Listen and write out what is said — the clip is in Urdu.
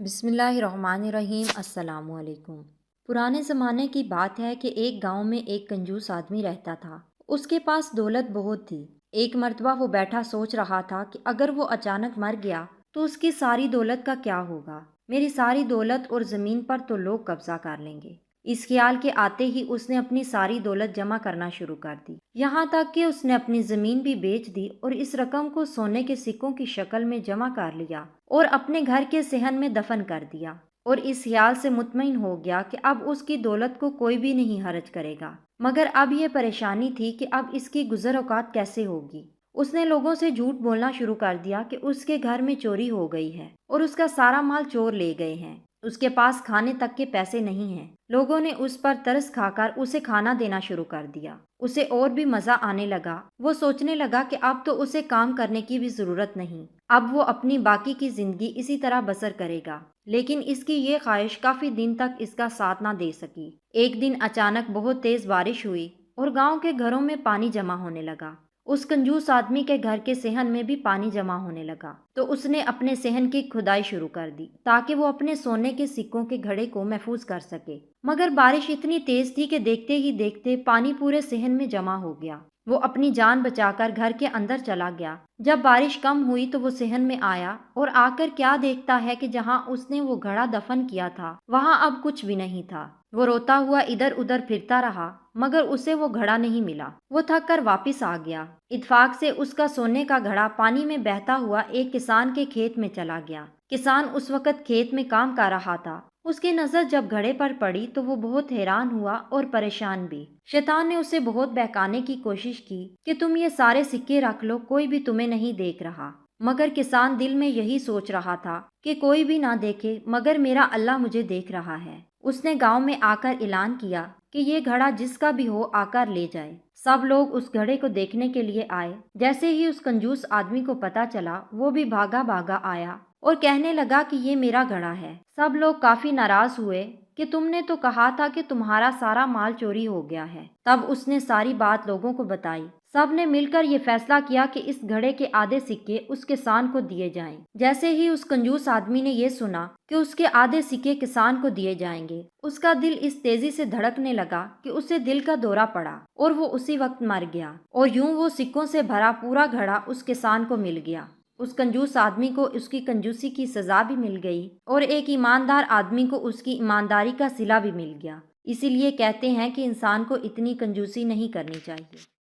بسم اللہ الرحمن الرحیم۔ السلام علیکم۔ پرانے زمانے کی بات ہے کہ ایک گاؤں میں ایک کنجوس آدمی رہتا تھا۔ اس کے پاس دولت بہت تھی۔ ایک مرتبہ وہ بیٹھا سوچ رہا تھا کہ اگر وہ اچانک مر گیا تو اس کی ساری دولت کا کیا ہوگا۔ میری ساری دولت اور زمین پر تو لوگ قبضہ کر لیں گے۔ اس خیال کے آتے ہی اس نے اپنی ساری دولت جمع کرنا شروع کر دی، یہاں تک کہ اس نے اپنی زمین بھی بیچ دی اور اس رقم کو سونے کے سکوں کی شکل میں جمع کر لیا اور اپنے گھر کے صحن میں دفن کر دیا، اور اس خیال سے مطمئن ہو گیا کہ اب اس کی دولت کو کوئی بھی نہیں حرج کرے گا۔ مگر اب یہ پریشانی تھی کہ اب اس کی گزر اوقات کیسے ہوگی۔ اس نے لوگوں سے جھوٹ بولنا شروع کر دیا کہ اس کے گھر میں چوری ہو گئی ہے اور اس کا سارا مال چور لے گئے ہیں۔ اس کے پاس کھانے تک کے پیسے نہیں ہیں۔ لوگوں نے اس پر ترس کھا کر اسے کھانا دینا شروع کر دیا۔ اسے اور بھی مزہ آنے لگا۔ وہ سوچنے لگا کہ اب تو اسے کام کرنے کی بھی ضرورت نہیں، اب وہ اپنی باقی کی زندگی اسی طرح بسر کرے گا۔ لیکن اس کی یہ خواہش کافی دن تک اس کا ساتھ نہ دے سکی۔ ایک دن اچانک بہت تیز بارش ہوئی اور گاؤں کے گھروں میں پانی جمع ہونے لگا۔ اس کنجوس آدمی کے گھر کے صحن میں بھی پانی جمع ہونے لگا، تو اس نے اپنے صحن کی کھدائی شروع کر دی تاکہ وہ اپنے سونے کے سکوں کے گھڑے کو محفوظ کر سکے۔ مگر بارش اتنی تیز تھی کہ دیکھتے ہی دیکھتے پانی پورے صحن میں جمع ہو گیا۔ وہ اپنی جان بچا کر گھر کے اندر چلا گیا۔ جب بارش کم ہوئی تو وہ صحن میں آیا اور آ کر کیا دیکھتا ہے کہ جہاں اس نے وہ گھڑا دفن کیا تھا وہاں اب کچھ بھی نہیں تھا۔ وہ روتا ہوا ادھر ادھر پھرتا رہا مگر اسے وہ گھڑا نہیں ملا۔ وہ تھک کر واپس آ گیا۔ اتفاق سے اس کا سونے کا گھڑا پانی میں بہتا ہوا ایک کسان کے کھیت میں چلا گیا۔ کسان اس وقت کھیت میں کام کر رہا تھا۔ اس کی نظر جب گھڑے پر پڑی تو وہ بہت حیران ہوا اور پریشان بھی۔ شیطان نے اسے بہت بہکانے کی کوشش کی کہ تم یہ سارے سکے رکھ لو، کوئی بھی تمہیں نہیں دیکھ رہا۔ مگر کسان دل میں یہی سوچ رہا تھا کہ کوئی بھی نہ دیکھے مگر میرا اللہ مجھے دیکھ رہا ہے۔ اس نے گاؤں میں آ کر اعلان کیا کہ یہ گھڑا جس کا بھی ہو آ کر لے جائے۔ سب لوگ اس گھڑے کو دیکھنے کے لیے آئے۔ جیسے ہی اس کنجوس آدمی کو پتا چلا وہ بھی بھاگا بھاگا آیا اور کہنے لگا کہ یہ میرا گھڑا ہے۔ سب لوگ کافی ناراض ہوئے کہ تم نے تو کہا تھا کہ تمہارا سارا مال چوری ہو گیا ہے۔ تب اس نے ساری بات لوگوں کو بتائی۔ سب نے مل کر یہ فیصلہ کیا کہ اس گھڑے کے آدھے سکے اس کسان کو دیے جائیں۔ جیسے ہی اس کنجوس آدمی نے یہ سنا کہ اس کے آدھے سکے کسان کو دیے جائیں گے، اس کا دل اس تیزی سے دھڑکنے لگا کہ اسے دل کا دورہ پڑا اور وہ اسی وقت مر گیا، اور یوں وہ سکوں سے بھرا پورا گھڑا اس کسان کو مل گیا۔ اس کنجوس آدمی کو اس کی کنجوسی کی سزا بھی مل گئی اور ایک ایماندار آدمی کو اس کی ایمانداری کا صلہ بھی مل گیا۔ اسی لیے کہتے ہیں کہ انسان کو اتنی کنجوسی نہیں کرنی چاہیے۔